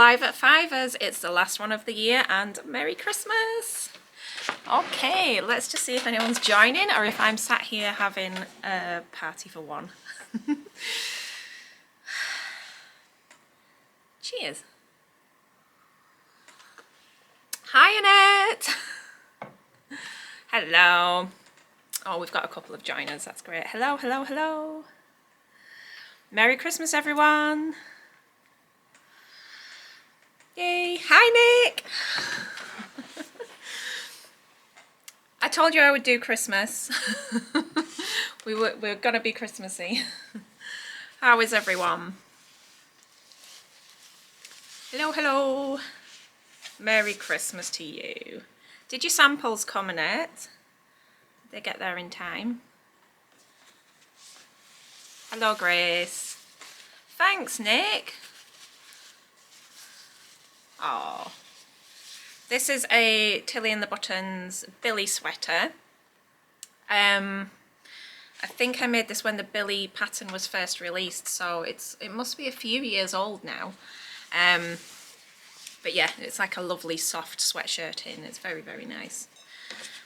live at Fivers. It's the last one of the year and Merry Christmas. Okay, let's just see if anyone's joining or if I'm sat here having a party for one. Cheers. Hi Annette. Hello. Oh, we've got a couple of joiners, that's great. Hello, hello, hello. Merry Christmas everyone. Yay. Hi Nick. I told you I would do Christmas. We're gonna be Christmassy. How is everyone? Hello, hello. Merry Christmas to you. Did your samples come, Annette? Did they get there in time? Hello, Grace. Thanks, Nick. Oh, this is a Tilly and the Buttons Billy sweater. I think I made this when the Billy pattern was first released, so it must be a few years old now. But yeah, it's like a lovely soft sweatshirt in. It's very, very nice.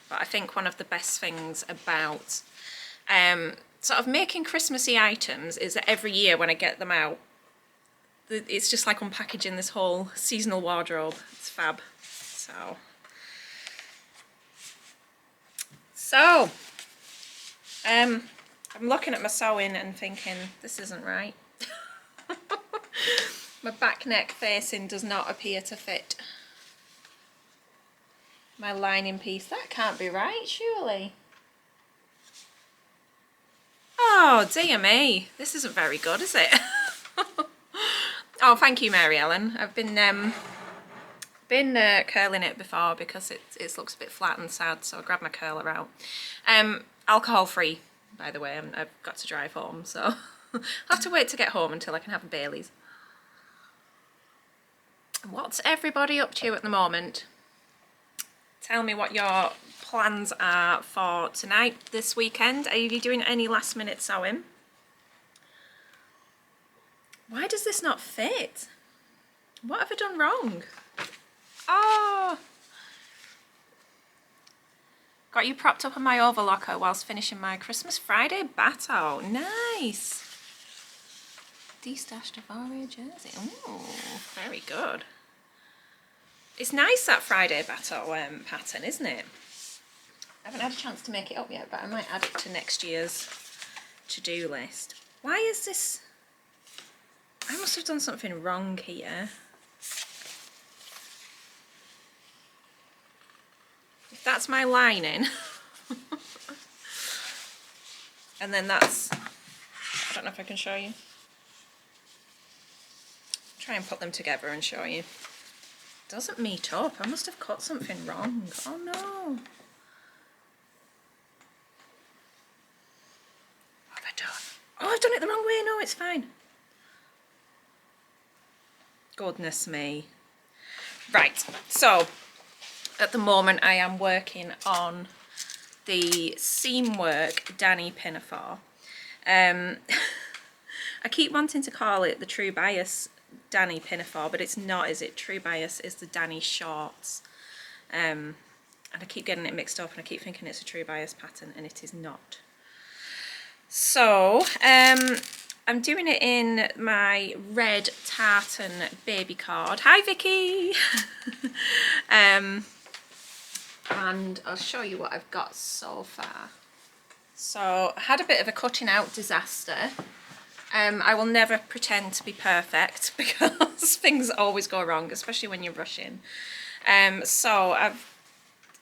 But I think one of the best things about sort of making Christmassy items is that every year when I get them out, it's just like unpackaging this whole seasonal wardrobe. It's fab. So I'm looking at my sewing and thinking this isn't right. My back neck facing does not appear to fit my lining piece. That can't be right, surely. Oh dear me, this isn't very good, is it? Oh, thank you, Mary Ellen. I've been curling it before because it looks a bit flat and sad, so I grabbed my curler out. Alcohol free, by the way. I've got to drive home, so I'll have to wait to get home until I can have a Bailey's. What's everybody up to at the moment? Tell me what your plans are for tonight, this weekend. Are you doing any last minute sewing? Why does this not fit? What have I done wrong? Oh! Got you propped up on my overlocker whilst finishing my Christmas Friday battle. Nice! De-stashed a Varia jersey. Oh, very good. It's nice, that Friday battle pattern, isn't it? I haven't had a chance to make it up yet, but I might add it to next year's to-do list. Why is this... I must have done something wrong here. If that's my lining, and then that's... I don't know if I can show you. Try and put them together and show you. Doesn't meet up. I must have cut something wrong. Oh no. What have I done? Oh, I've done it the wrong way. No, it's fine. Goodness me. Right, so at the moment I am working on the seam work Danny pinafore. I keep wanting to call it the True Bias Danny pinafore, but it's not, is it? True Bias is the Danny shorts. And I keep getting it mixed up and I keep thinking it's a True Bias pattern, and it is not. So, I'm doing it in my red tartan baby cord. Hi Vicky! And I'll show you what I've got so far. So I had a bit of a cutting out disaster. I will never pretend to be perfect because things always go wrong, especially when you're rushing. So I've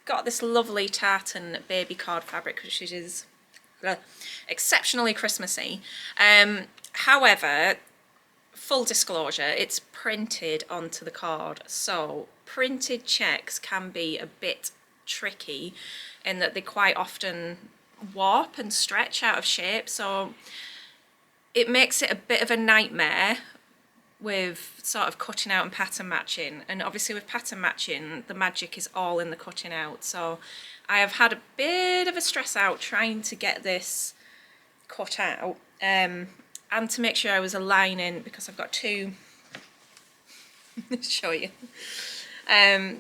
got this lovely tartan baby cord fabric, which is exceptionally Christmassy. However, full disclosure, it's printed onto the cord, so printed checks can be a bit tricky in that they quite often warp and stretch out of shape, so it makes it a bit of a nightmare with sort of cutting out and pattern matching. And obviously with pattern matching, the magic is all in the cutting out, so I have had a bit of a stress out trying to get this cut out, and to make sure I was aligning, because I've got two show you.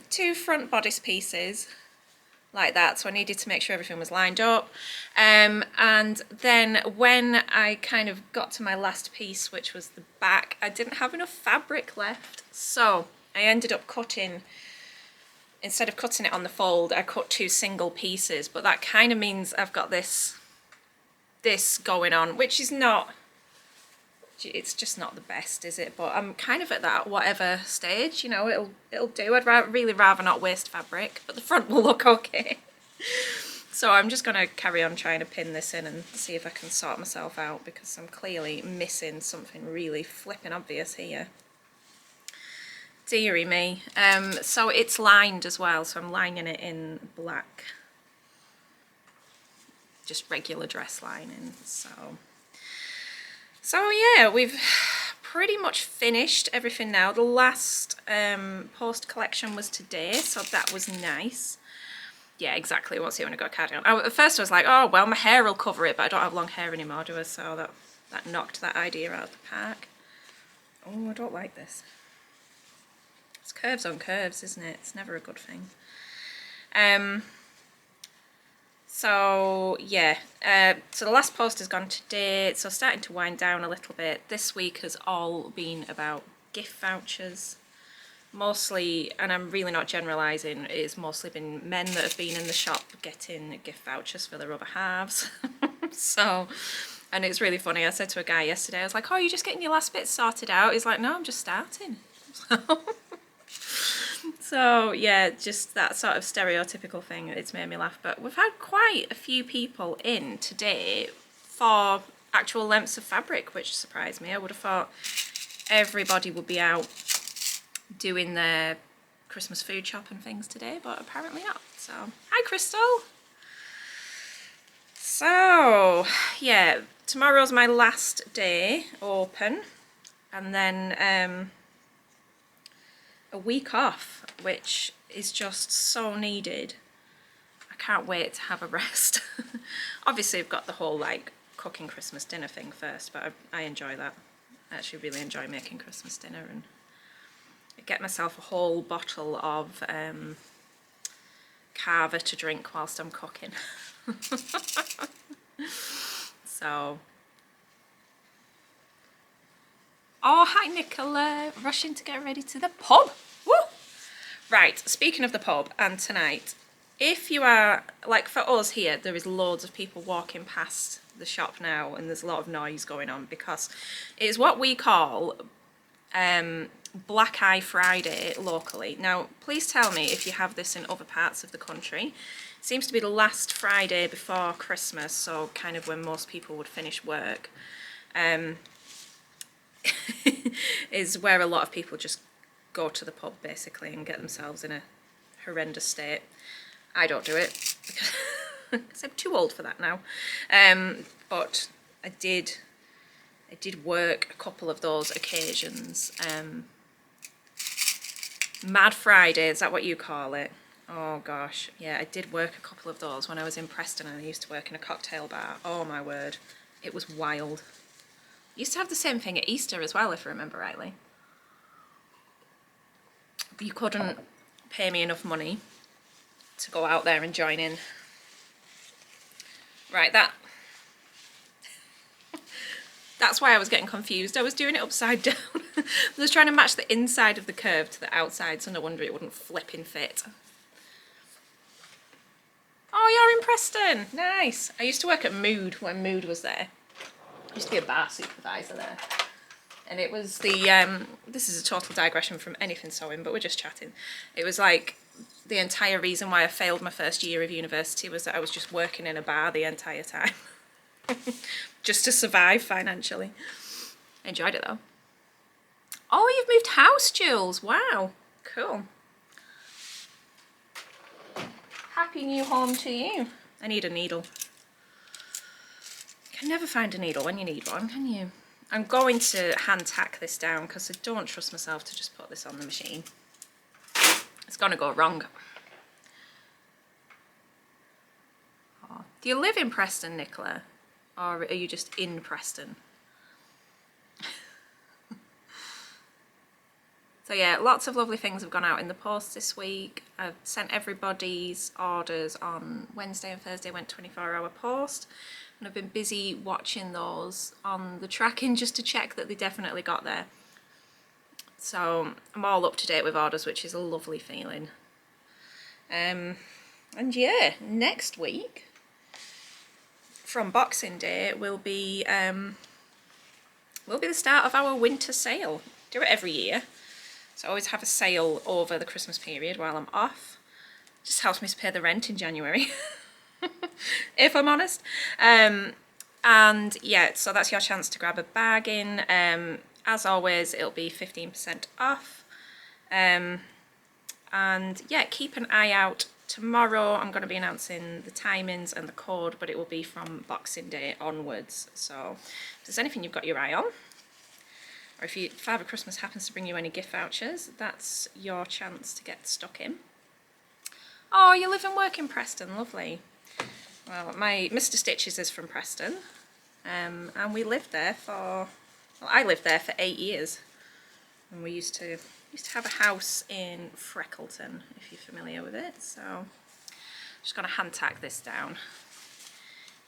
2 front bodice pieces like that, so I needed to make sure everything was lined up, and then when I kind of got to my last piece, which was the back, I didn't have enough fabric left, so I ended up cutting, instead of cutting it on the fold, I cut 2 single pieces, but that kind of means I've got this going on, which is not, it's just not the best, is it? But I'm kind of at that whatever stage, you know, it'll do. I'd really rather not waste fabric, but the front will look okay. So I'm just going to carry on trying to pin this in and see if I can sort myself out, because I'm clearly missing something really flipping obvious here. Deary me. So it's lined as well, so I'm lining it in black. Just regular dress lining, So yeah, we've pretty much finished everything now. The last post collection was today, so that was nice. Yeah, exactly. What's it when I got a cardigan on? At first I was like, oh well, my hair will cover it, but I don't have long hair anymore, do I? So that knocked that idea out of the park. Oh, I don't like this. It's curves on curves, isn't it? It's never a good thing. So yeah, so the last post has gone today, so starting to wind down a little bit. This week has all been about gift vouchers, mostly, and I'm really not generalising, it's mostly been men that have been in the shop getting gift vouchers for their other halves. So, and it's really funny, I said to a guy yesterday, I was like, oh, you're just getting your last bit sorted out? He's like, no, I'm just starting. So yeah, just that sort of stereotypical thing, it's made me laugh. But we've had quite a few people in today for actual lengths of fabric, which surprised me. I would have thought everybody would be out doing their Christmas food shop and things today, but apparently not. So, hi Crystal! So, yeah, tomorrow's my last day open, and then a week off, which is just so needed. I can't wait to have a rest. Obviously I've got the whole like cooking Christmas dinner thing first, but I enjoy that. I actually really enjoy making Christmas dinner, and I get myself a whole bottle of Carver to drink whilst I'm cooking. So, oh hi Nicola, rushing to get ready to the pub. Woo! Right, speaking of the pub and tonight, if you are, like for us here, there is loads of people walking past the shop now, and there's a lot of noise going on because it's what we call Black Eye Friday locally. Now, please tell me if you have this in other parts of the country. It seems to be the last Friday before Christmas, so kind of when most people would finish work. Is where a lot of people just go to the pub basically and get themselves in a horrendous state. I don't do it because I'm too old for that now. But I did work a couple of those occasions. Mad Friday, is that what you call it? Oh gosh, yeah, I did work a couple of those when I was in Preston, and I used to work in a cocktail bar. Oh my word, it was wild. Used to have the same thing at Easter as well, if I remember rightly. But you couldn't pay me enough money to go out there and join in. Right, that's why I was getting confused. I was doing it upside down. I was trying to match the inside of the curve to the outside, so no wonder it wouldn't flip and fit. Oh, you're in Preston. Nice. I used to work at Mood when Mood was there. I used to be a bar supervisor there. And it was the, this is a total digression from anything sewing, but we're just chatting. It was like the entire reason why I failed my first year of university was that I was just working in a bar the entire time. Just to survive financially. I enjoyed it though. Oh, you've moved house, Jules. Wow. Cool. Happy new home to you. I need a needle. You can never find a needle when you need one, can you? I'm going to hand tack this down because I don't trust myself to just put this on the machine. It's going to go wrong. Oh. Do you live in Preston, Nicola? Or are you just in Preston? It's So yeah, lots of lovely things have gone out in the post this week. I've sent everybody's orders on Wednesday and Thursday, went 24-hour post. And I've been busy watching those on the tracking just to check that they definitely got there. So I'm all up to date with orders, which is a lovely feeling. And yeah, next week from Boxing Day will be the start of our winter sale. Do it every year. So I always have a sale over the Christmas period while I'm off. Just helps me to pay the rent in January, if I'm honest. And yeah, so that's your chance to grab a bargain. As always, it'll be 15% off. And yeah, keep an eye out. Tomorrow I'm going to be announcing the timings and the code, but it will be from Boxing Day onwards. So if there's anything you've got your eye on, or if Father Christmas happens to bring you any gift vouchers, that's your chance to get stuck in. Oh, you live and work in Preston, lovely. Well, my Mr. Stitches is from Preston, and we lived there for, well, I lived there for 8 years. And we used to have a house in Freckleton, if you're familiar with it. So I'm just going to hand tag this down.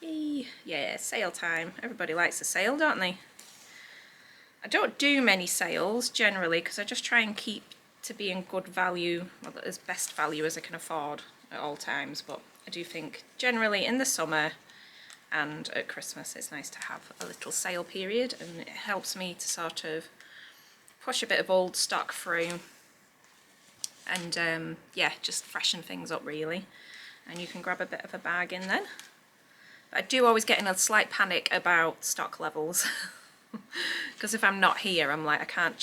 Yay. Yeah, sale time. Everybody likes a sale, don't they? I don't do many sales generally because I just try and keep to being good value, well, as best value as I can afford at all times. But I do think generally in the summer and at Christmas it's nice to have a little sale period, and it helps me to sort of push a bit of old stock through and yeah, just freshen things up really, and you can grab a bit of a bargain then. But I do always get in a slight panic about stock levels because if I'm not here, I'm like, I can't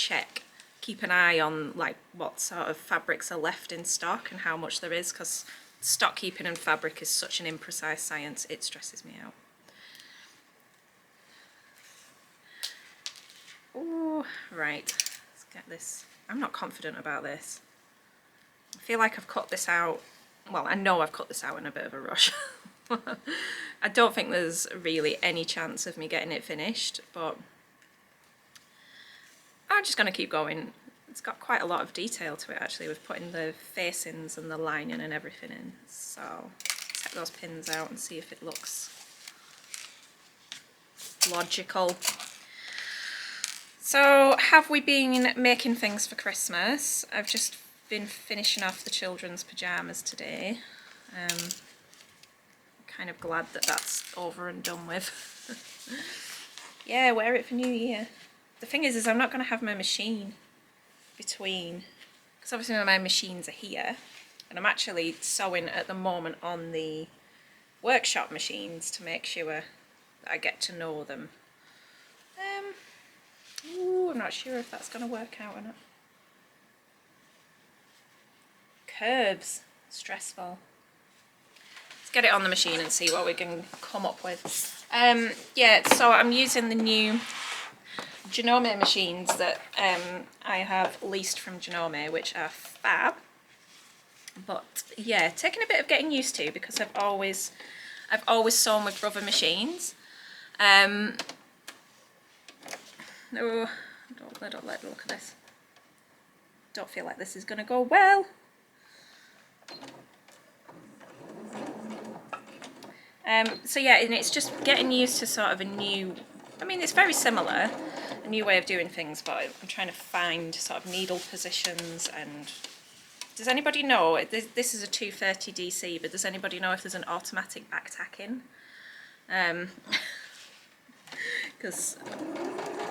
keep an eye on like what sort of fabrics are left in stock and how much there is, because stock keeping and fabric is such an imprecise science, it stresses me out. Oh, right, let's get this. I'm not confident about this. I feel like I've cut this out, well, I know I've cut this out in a bit of a rush. I don't think there's really any chance of me getting it finished, but I'm just going to keep going. It's got quite a lot of detail to it actually, with putting the facings and the lining and everything in. So take those pins out and see if it looks logical. So have we been making things for Christmas? I've just been finishing off the children's pyjamas today. I'm kind of glad that that's over and done with. Yeah, wear it for New Year. The thing is I'm not going to have my machine between, because obviously my machines are here, and I'm actually sewing at the moment on the workshop machines to make sure that I get to know them. Ooh, I'm not sure if that's going to work out or not. Curves, stressful. Let's get it on the machine and see what we can come up with. Yeah, so I'm using the new Janome machines that I have leased from Janome, which are fab. But yeah, taking a bit of getting used to, because I've always sewn with brother machines. No, I don't like the look of this. Don't feel like this is going to go well. So yeah, and it's just getting used to sort of a new, I mean it's very similar, a new way of doing things, but I'm trying to find sort of needle positions. And does anybody know, this is a 230 DC, but does anybody know if there's an automatic back tacking? Because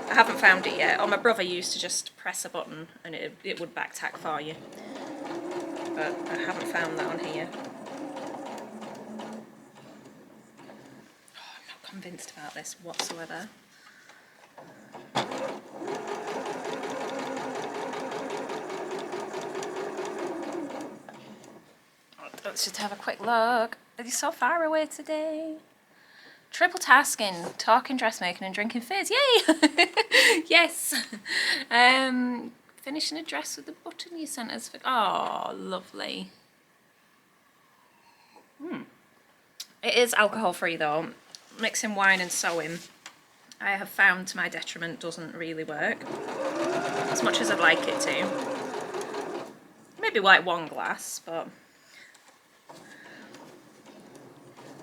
I haven't found it yet. Or my brother used to just press a button and it would back tack for you, but I haven't found that on here. Convinced about this whatsoever. Let's just have a quick look. Are you so far away today? Triple tasking, talking, dressmaking and drinking fizz. Yay! Yes! Finishing a dress with the button you sent us. Oh, lovely. It is alcohol free though. Mixing wine and sewing, I have found to my detriment, doesn't really work as much as I'd like it to. maybe like one glass, but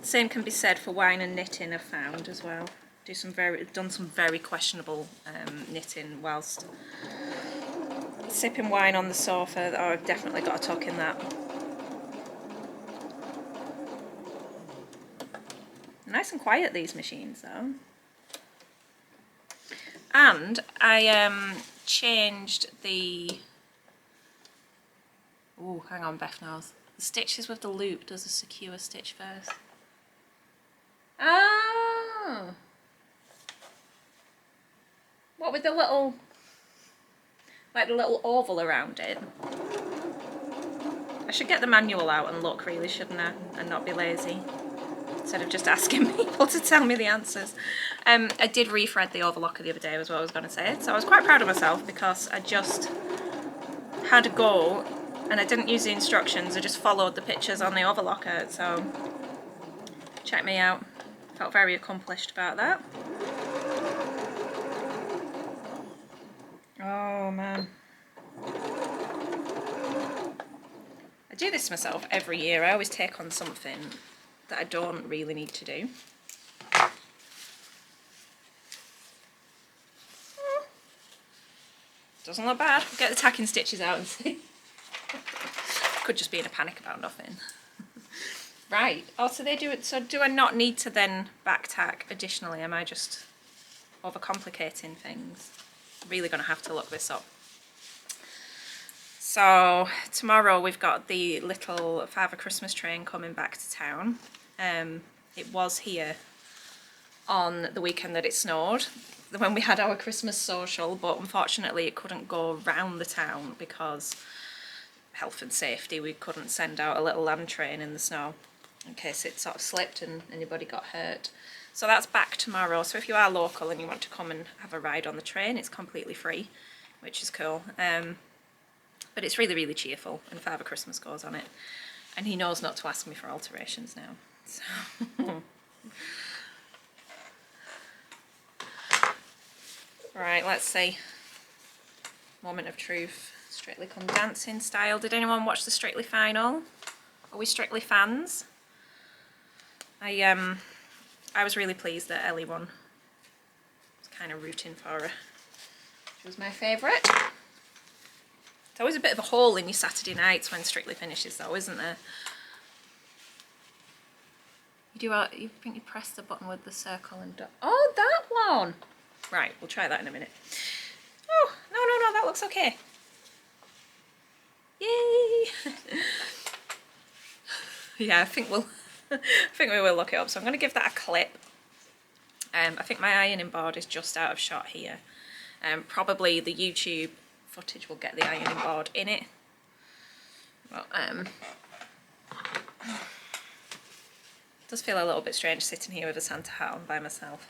the same can be said for wine and knitting, I've found as well. Done some very questionable knitting whilst sipping wine on the sofa. Oh, I've definitely got a tuck in that. Nice and quiet, these machines though. And I changed the... Oh, hang on, Beth knows. The stitches with the loop does a secure stitch first. Oh! What with the little... like the little oval around it? I should get the manual out and look, really, shouldn't I? And not be lazy. Instead of just asking people to tell me the answers. I did refred the overlocker the other day, was what I was going to say. So I was quite proud of myself because I just had a go and I didn't use the instructions. I just followed the pictures on the overlocker. So check me out. Felt very accomplished about that. Oh man. I do this myself every year. I always take on something that I don't really need to do. Doesn't look bad. Get the tacking stitches out and see. Could just be in a panic about nothing. Right. Oh, so they do it. So do I not need to then back tack additionally? Am I just overcomplicating things? Really going to have to look this up. So tomorrow we've got the little Father Christmas train coming back to town. It was here on the weekend that it snowed when we had our Christmas social, but unfortunately it couldn't go round the town because health and safety. We couldn't send out a little land train in the snow in case it sort of slipped and anybody got hurt. So that's back tomorrow. So if you are local and you want to come and have a ride on the train, it's completely free, which is cool. But it's really, really cheerful, and Father Christmas goes on it. And he knows not to ask me for alterations now. So. Right, let's see. Moment of truth. Strictly Come Dancing style. Did anyone watch the Strictly final? Are we Strictly fans? I was really pleased that Ellie won. I was kind of rooting for her. She was my favourite. It's always a bit of a hole in your Saturday nights when Strictly finishes though, isn't there? You think you press the button with the circle and... Oh, that one! Right, we'll try that in a minute. Oh, no, that looks okay. Yay! Yeah, I think we will look it up. So I'm going to give that a clip. I think my ironing board is just out of shot here. Probably the YouTube footage will get the ironing board in it. But, it does feel a little bit strange sitting here with a Santa hat on by myself.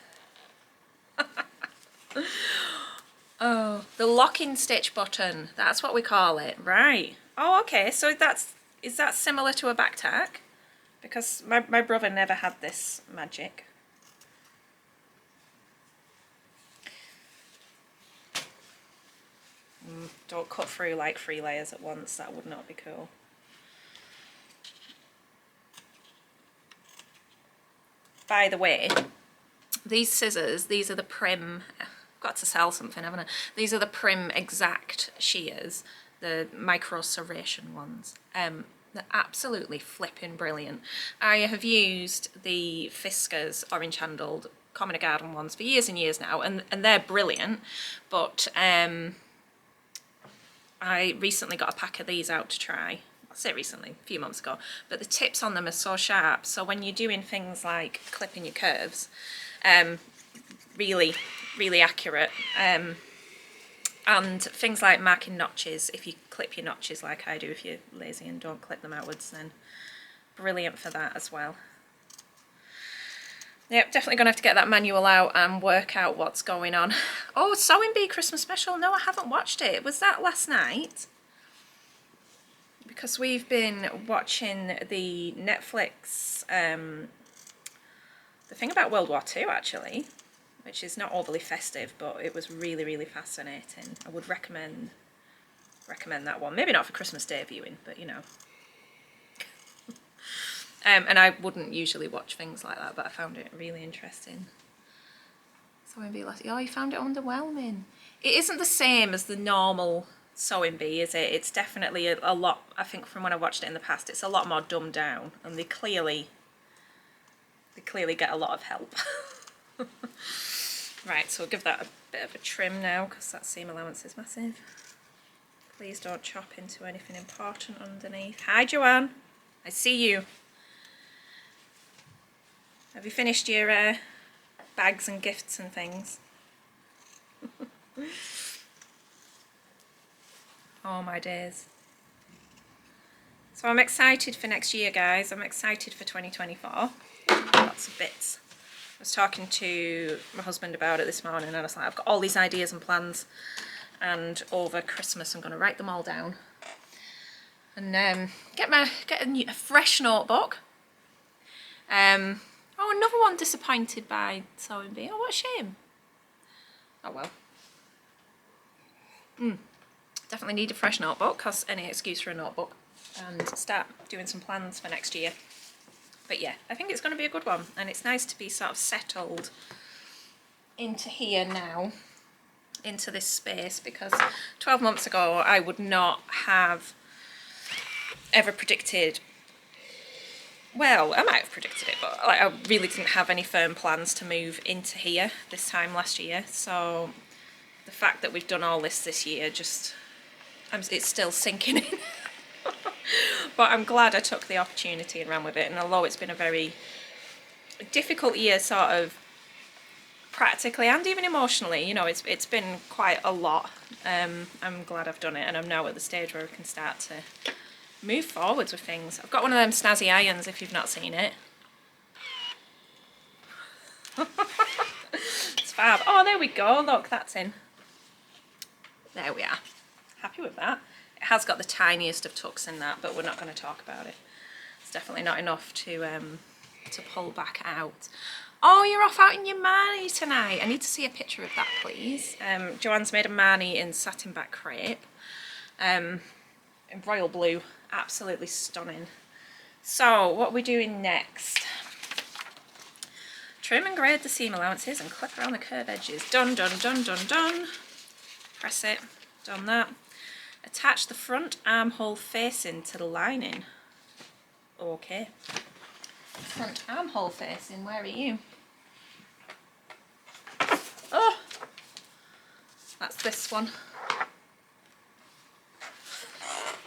Oh, the locking stitch button. That's what we call it. Right. Oh, okay. So is that similar to a back tack? Because my brother never had this magic. Don't cut through like 3 layers at once. That would not be cool. By the way, these scissors, these are the Prim... Got to sell something, haven't I? These are the Prim Exact shears, the micro serration ones. They're absolutely flipping brilliant. I have used the Fiskars orange handled Common Garden ones for years and years now, and they're brilliant, but I recently got a pack of these out to try. I'll say recently, a few months ago, but the tips on them are so sharp, so when you're doing things like clipping your curves, really accurate, and things like marking notches. If you clip your notches like I do, if you're lazy and don't clip them outwards, then brilliant for that as well. Yep, definitely gonna have to get that manual out and work out what's going on. Oh, Sewing Bee Christmas special. No, I haven't watched it. Was that last night? Because we've been watching the Netflix, the thing about World War II actually, which is not overly festive, but it was really, really fascinating. I would recommend recommend that one. Maybe not for Christmas Day viewing, but you know. And I wouldn't usually watch things like that, but I found it really interesting. Sewing bee last, oh, you found it underwhelming. It isn't the same as the normal sewing bee, is it? It's definitely a lot, I think from when I watched it in the past, it's a lot more dumbed down, and they clearly get a lot of help. Right, so we'll give that a bit of a trim now, because that seam allowance is massive. Please don't chop into anything important underneath. Hi Joanne, I see you. Have you finished your bags and gifts and things? Oh my days. So I'm excited for next year, guys. I'm excited for 2024. Lots of bits. I was talking to my husband about it this morning, and I was like, I've got all these ideas and plans, and over Christmas I'm going to write them all down and get a fresh notebook. Oh, another one disappointed by sewing bee. Oh, what a shame. Oh well. Definitely need a fresh notebook, because any excuse for a notebook, and start doing some plans for next year. But yeah, I think it's going to be a good one, and it's nice to be sort of settled into here now, into this space, because 12 months ago I would not have ever predicted, well, I might have predicted it, but like, I really didn't have any firm plans to move into here this time last year. So the fact that we've done all this year, just, it's still sinking in. But I'm glad I took the opportunity and ran with it. And although it's been a very difficult year, sort of practically and even emotionally, you know, it's been quite a lot. I'm glad I've done it, and I'm now at the stage where I can start to move forwards with things. I've got one of them snazzy irons, if you've not seen it. It's fab. Oh, there we go. Look, that's in. There we are. Happy with that. It has got the tiniest of tucks in that, but we're not going to talk about it. It's definitely not enough to pull back out. Oh, you're off out in your mani tonight. I need to see a picture of that, please. Joanne's made a mani in satin back crepe. In royal blue. Absolutely stunning. So, what are we doing next? Trim and grade the seam allowances and clip around the curve edges. Done, done, done, done, done. Press it. Done that. Attach the front armhole facing to the lining. Okay. Front armhole facing, where are you? Oh! That's this one.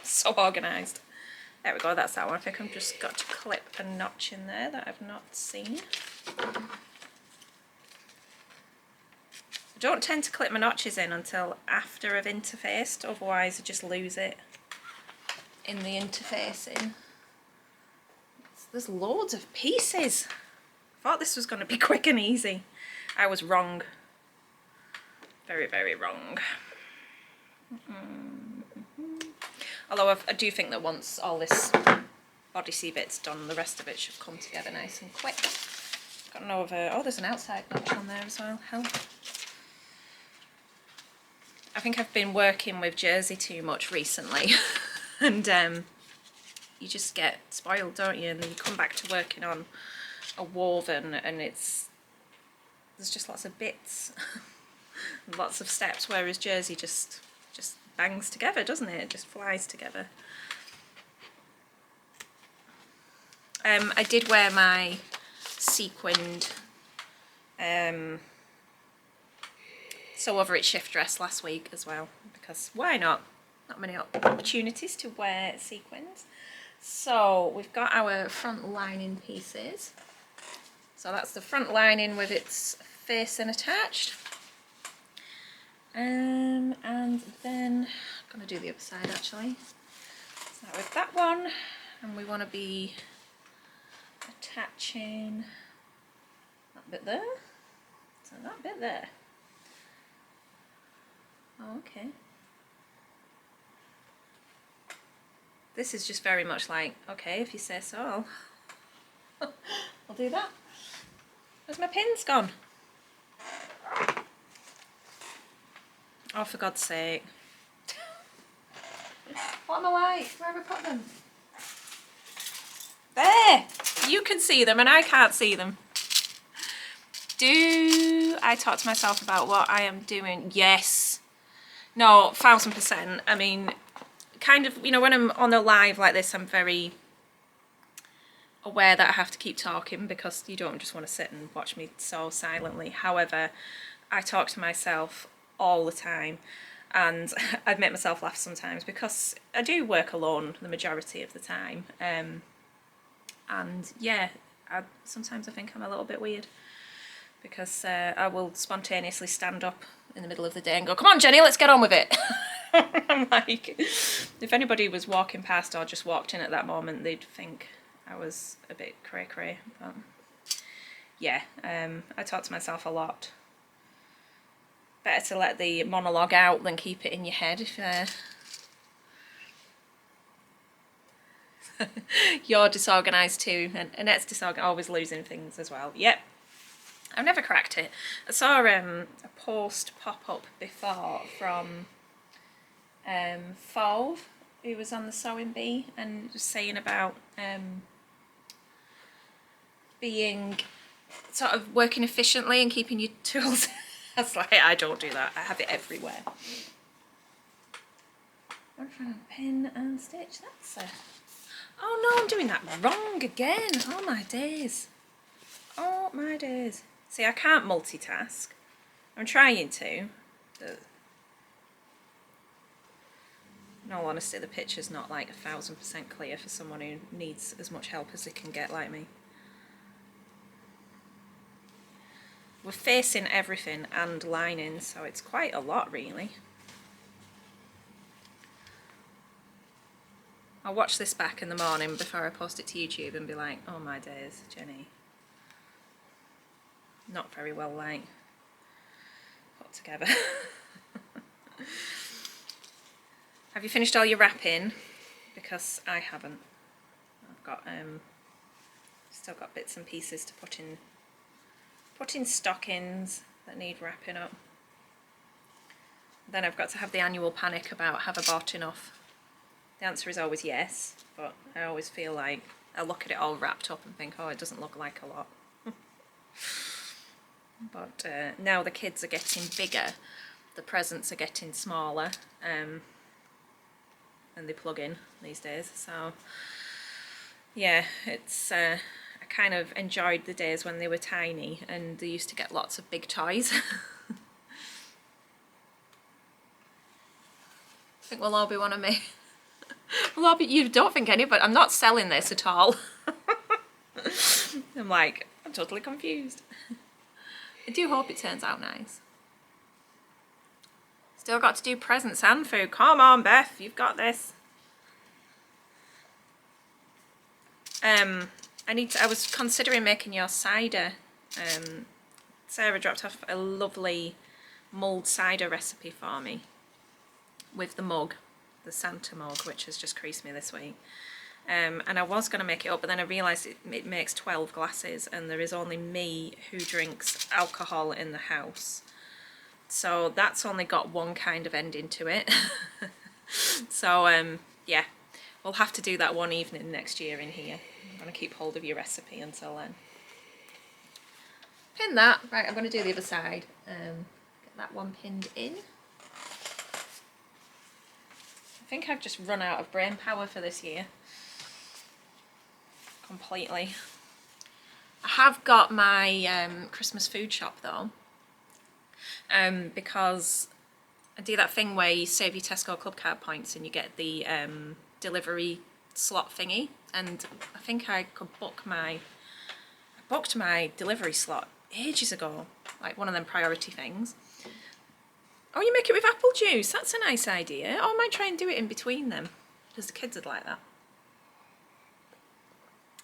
So organised. There we go, that's that one. I think I've just got to clip a notch in there that I've not seen. I don't tend to clip my notches in until after I've interfaced, otherwise I just lose it in the interfacing. There's loads of pieces. I thought this was going to be quick and easy. I was wrong. Very, very wrong. Although I do think that once all this bodycey bit's done, the rest of it should come together nice and quick. Got an over. Oh, there's an outside notch on there as well. Help. I think I've been working with jersey too much recently, and you just get spoiled, don't you? And then you come back to working on a woven, and there's just lots of bits, lots of steps. Whereas jersey just bangs together, doesn't it? It just flies together. I did wear my sequined sew over it shift dress last week as well, because why not? Not many opportunities to wear sequins. So we've got our front lining pieces. So that's the front lining with its facing attached. And then I'm going to do the other side actually. Start with that one, and we want to be attaching that bit there. So that bit there. Oh, okay. This is just very much like, okay, if you say so, I'll do that. Where's my pins gone? Oh, for God's sake. What am I like? Where have I put them? There! You can see them and I can't see them. Do I talk to myself about what I am doing? Yes. No, 1000%. I mean, kind of, you know, when I'm on a live like this, I'm very aware that I have to keep talking because you don't just want to sit and watch me sew silently. However, I talk to myself all the time, and I'd make myself laugh sometimes because I do work alone the majority of the time. And yeah, sometimes I think I'm a little bit weird because I will spontaneously stand up in the middle of the day and go, "Come on, Jenny, let's get on with it." I'm like, if anybody was walking past or just walked in at that moment, they'd think I was a bit cray-cray. But yeah, I talk to myself a lot. Better to let the monologue out than keep it in your head. If you're disorganised too, and Annette's disorganised, always losing things as well. Yep. I've never cracked it. I saw a post pop up before from Fauve, who was on the Sewing Bee, and just saying about being sort of working efficiently and keeping your tools. I was like, I don't do that. I have it everywhere. I'm trying to pin and stitch. That's oh no, I'm doing that wrong again. Oh my days. Oh my days. See, I can't multitask. I'm trying to. But in all honesty, the picture's not like 1000% clear for someone who needs as much help as they can get like me. We're facing everything and lining, so it's quite a lot really. I'll watch this back in the morning before I post it to YouTube and be like, oh my days, Jenny. Not very well like put together. Have you finished all your wrapping? Because I haven't. I've got still got bits and pieces to put in stockings that need wrapping up. Then I've got to have the annual panic about have I bought enough? The answer is always yes, but I always feel like I look at it all wrapped up and think, oh, it doesn't look like a lot. But now the kids are getting bigger, the presents are getting smaller, and they plug in these days. So yeah, it's I kind of enjoyed the days when they were tiny and they used to get lots of big toys. I think we'll all be one of me. Well, you don't think any, but I'm not selling this at all. I'm like, I'm totally confused. I do hope it turns out nice. Still got to do presents and food. Come on, Beth, you've got this. I was considering making your cider. Sarah dropped off a lovely mulled cider recipe for me with the mug, the Santa mug, which has just creased me this week. And I was going to make it up, but then I realised it makes 12 glasses and there is only me who drinks alcohol in the house. So that's only got one kind of ending to it. So yeah, we'll have to do that one evening next year in here. I'm going to keep hold of your recipe until then. Pin that. Right, I'm going to do the other side. Get that one pinned in. I think I've just run out of brain power for this year. Completely. I have got my Christmas food shop though, because I do that thing where you save your Tesco Club Card points and you get the delivery slot thingy, and I think I booked my delivery slot ages ago, like one of them priority things. Oh, you make it with apple juice, that's a nice idea. Oh, I might try and do it in between them, because the kids would like that.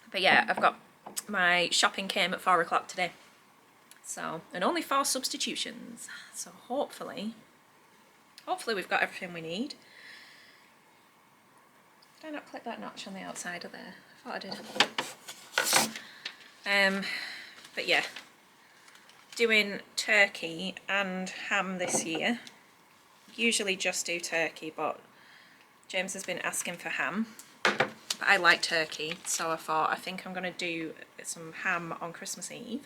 But yeah, I've got my shopping came at 4 o'clock today. So, and only 4 substitutions. So hopefully we've got everything we need. Did I not clip that notch on the outside of there? I thought I did. But yeah, doing turkey and ham this year. Usually just do turkey, but James has been asking for ham, but I like turkey, so I think I'm going to do some ham on Christmas Eve,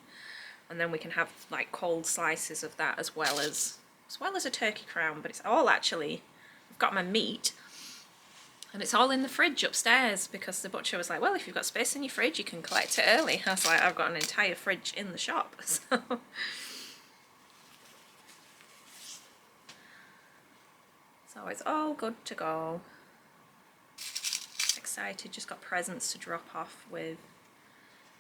and then we can have like cold slices of that as well as a turkey crown. But it's all actually, I've got my meat and it's all in the fridge upstairs because the butcher was like, well, if you've got space in your fridge you can collect it early. I was like, I've got an entire fridge in the shop. So it's all good to go. Excited, just got presents to drop off with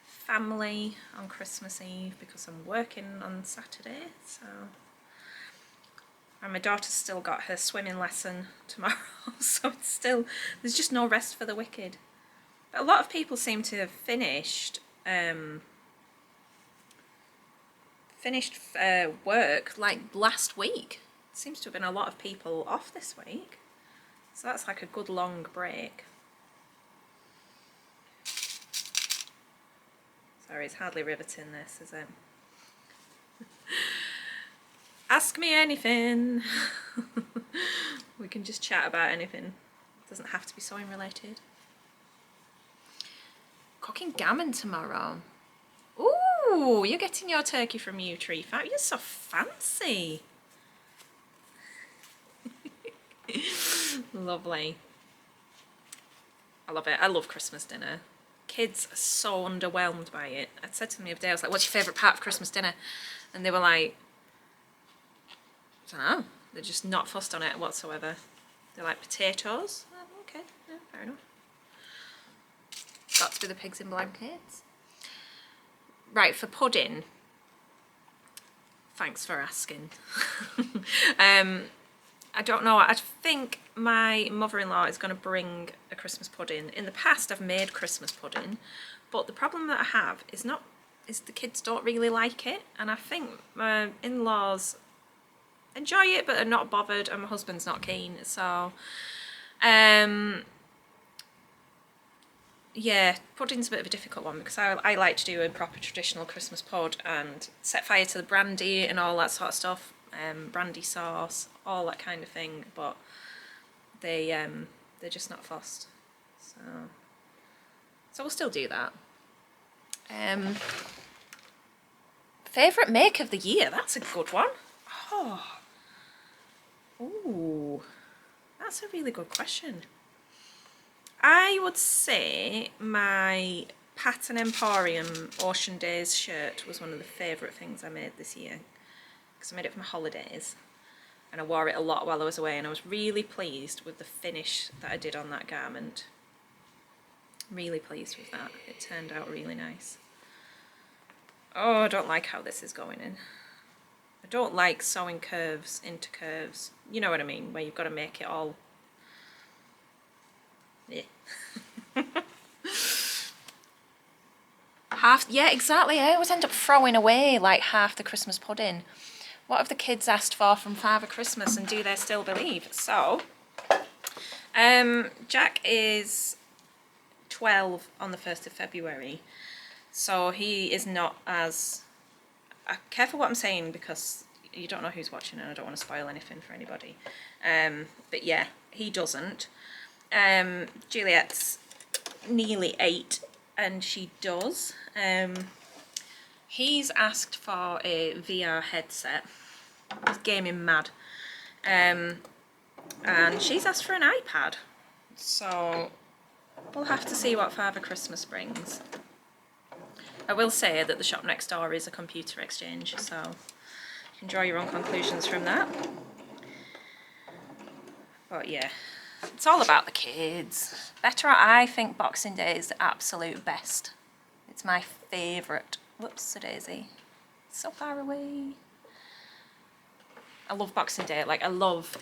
family on Christmas Eve because I'm working on Saturday, so. And my daughter's still got her swimming lesson tomorrow, so it's still, there's just no rest for the wicked. But a lot of people seem to have finished work like last week. Seems to have been a lot of people off this week, so that's like a good long break. Sorry, it's hardly riveting this, is it? Ask me anything. We can just chat about anything. It doesn't have to be sewing related. Cooking gammon tomorrow. Ooh, you're getting your turkey from you, Tree Fat. You're so fancy. Lovely. I love it. I love Christmas dinner. Kids are so underwhelmed by it. I said to them the other day, I was like, what's your favourite part of Christmas dinner? And they were like, I don't know. They're just not fussed on it whatsoever. They like potatoes. Oh, okay, yeah, fair enough. Got to be the pigs in blankets. Right, for pudding. Thanks for asking. I don't know. I think my mother-in-law is going to bring a Christmas pudding. In the past, I've made Christmas pudding, but the problem that I have is the kids don't really like it, and I think my in-laws enjoy it but are not bothered, and my husband's not keen. So, yeah, pudding's a bit of a difficult one because I like to do a proper traditional Christmas pud and set fire to the brandy and all that sort of stuff. Brandy sauce, all that kind of thing, but they're just not fussed. So we'll still do that. Favourite make of the year? That's a good one. Oh, ooh, that's a really good question. I would say my Pattern Emporium Ocean Days shirt was one of the favourite things I made this year. Because I made it for my holidays and I wore it a lot while I was away, and I was really pleased with the finish that I did on that garment. Really pleased with that. It turned out really nice. Oh, I don't like how this is going in. I don't like sewing curves into curves. You know what I mean, where you've got to make it all... Yeah. Yeah, exactly. I always end up throwing away like half the Christmas pudding. What have the kids asked for from Father Christmas, and do they still believe? So, Jack is 12 on the 1st of February, so he is not as... careful what I'm saying because you don't know who's watching and I don't want to spoil anything for anybody. But yeah, he doesn't. Juliet's nearly 8 and she does. He's asked for a VR headset. He's gaming mad. And she's asked for an iPad. So we'll have to see what Father Christmas brings. I will say that the shop next door is a computer exchange, so you can draw your own conclusions from that. But yeah, it's all about the kids. I think Boxing Day is the absolute best. It's my favourite. Whoops, a daisy. It's so far away. I love Boxing Day. Like, I love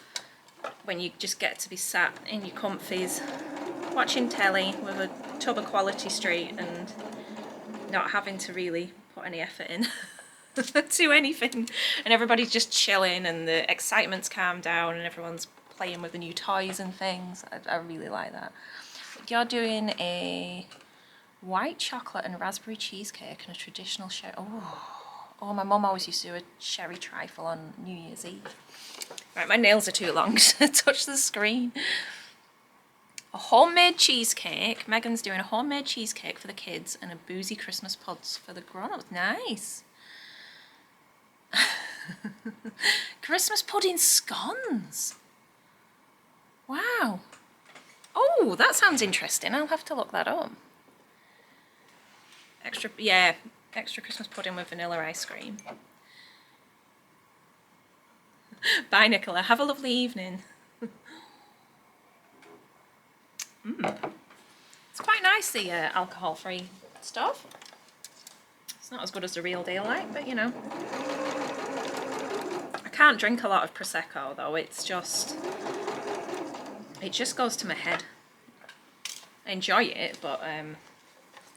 when you just get to be sat in your comfies, watching telly with a tub of Quality Street and not having to really put any effort in to anything. And everybody's just chilling and the excitement's calmed down and everyone's playing with the new toys and things. I really like that. You're doing a white chocolate and raspberry cheesecake and a traditional sherry. Oh, my mum always used to do a sherry trifle on New Year's Eve. Right, my nails are too long to touch the screen. a homemade cheesecake. Megan's doing a homemade cheesecake for the kids and a boozy Christmas pods for the grown-ups. Nice. Christmas pudding scones. Wow. Oh, that sounds interesting. I'll have to look that up. Extra Christmas pudding with vanilla ice cream. Bye, Nicola. Have a lovely evening. It's quite nice, the alcohol-free stuff. It's not as good as the real deal, like, but you know. I can't drink a lot of Prosecco, though. It just goes to my head. I enjoy it, but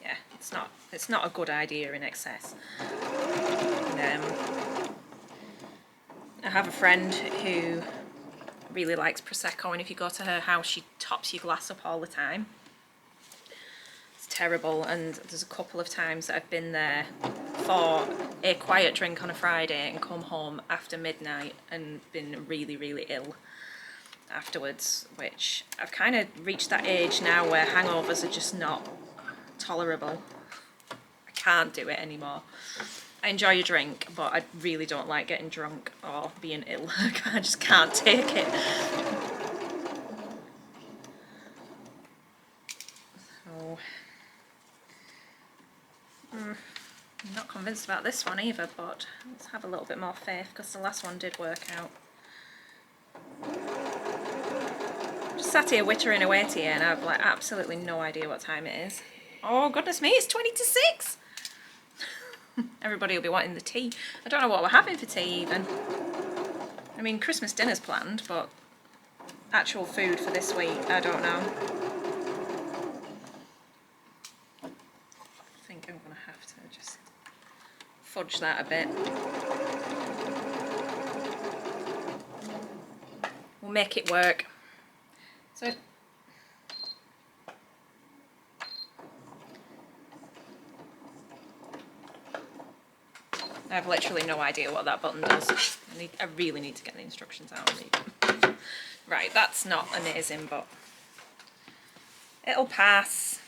yeah, it's not a good idea in excess. And, I have a friend who really likes Prosecco, and if you go to her house, she tops your glass up all the time. It's terrible, and there's a couple of times that I've been there for a quiet drink on a Friday and come home after midnight and been really, really ill afterwards, which I've kind of reached that age now where hangovers are just not tolerable. I can't do it anymore. I enjoy a drink, but I really don't like getting drunk or being ill. I just can't take it. So, I'm not convinced about this one either, but let's have a little bit more faith because the last one did work out. Just sat here wittering away to you and I've like absolutely no idea what time it is. Oh goodness me, it's 20 to 6! Everybody will be wanting the tea. I don't know what we're having for tea even. I mean, Christmas dinner's planned, but actual food for this week, I don't know. I think I'm going to have to just fudge that a bit. We'll make it work. So I have literally no idea what that button does. I really need to get the instructions out and read them. Right, that's not amazing, but it'll pass.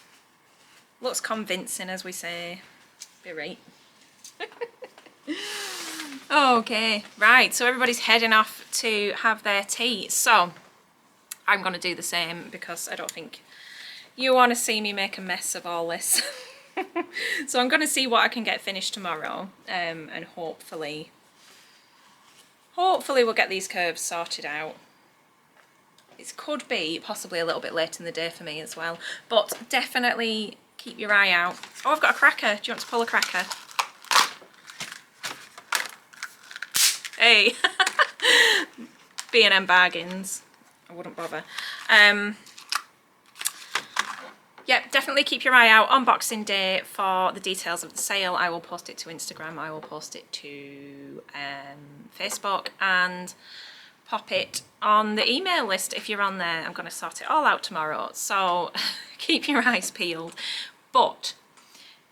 Looks convincing, as we say. Be right. Okay, right, so everybody's heading off to have their tea. So I'm going to do the same because I don't think you want to see me make a mess of all this. So I'm going to see what I can get finished tomorrow, and hopefully we'll get these curves sorted out. It could be possibly a little bit late in the day for me as well, but definitely keep your eye out. Oh, I've got a cracker. Do you want to pull a cracker? Hey! B&M bargains. I wouldn't bother. Yep, definitely keep your eye out on Boxing Day for the details of the sale. I will post it to Instagram, I will post it to Facebook, and pop it on the email list if you're on there. I'm going to sort it all out tomorrow, so keep your eyes peeled. But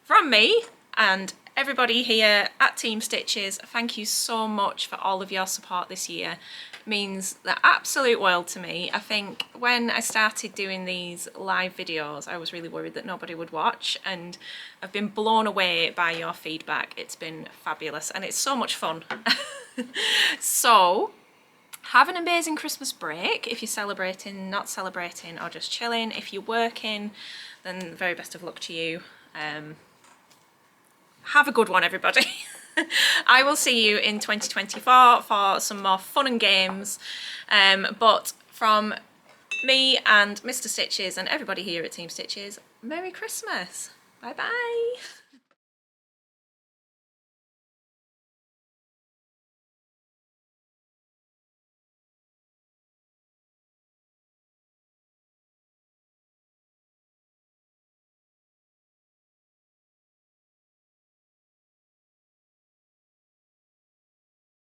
from me and everybody here at Team Stitches, thank you so much for all of your support this year. It means the absolute world to me. I think when I started doing these live videos, I was really worried that nobody would watch, and I've been blown away by your feedback. It's been fabulous and it's so much fun. So have an amazing Christmas break if you're celebrating, not celebrating, or just chilling. If you're working, then very best of luck to you. Have a good one, everybody. I will see you in 2024 for some more fun and games. But from me and Mr. Stitches and everybody here at Team Stitches, Merry Christmas. Bye bye.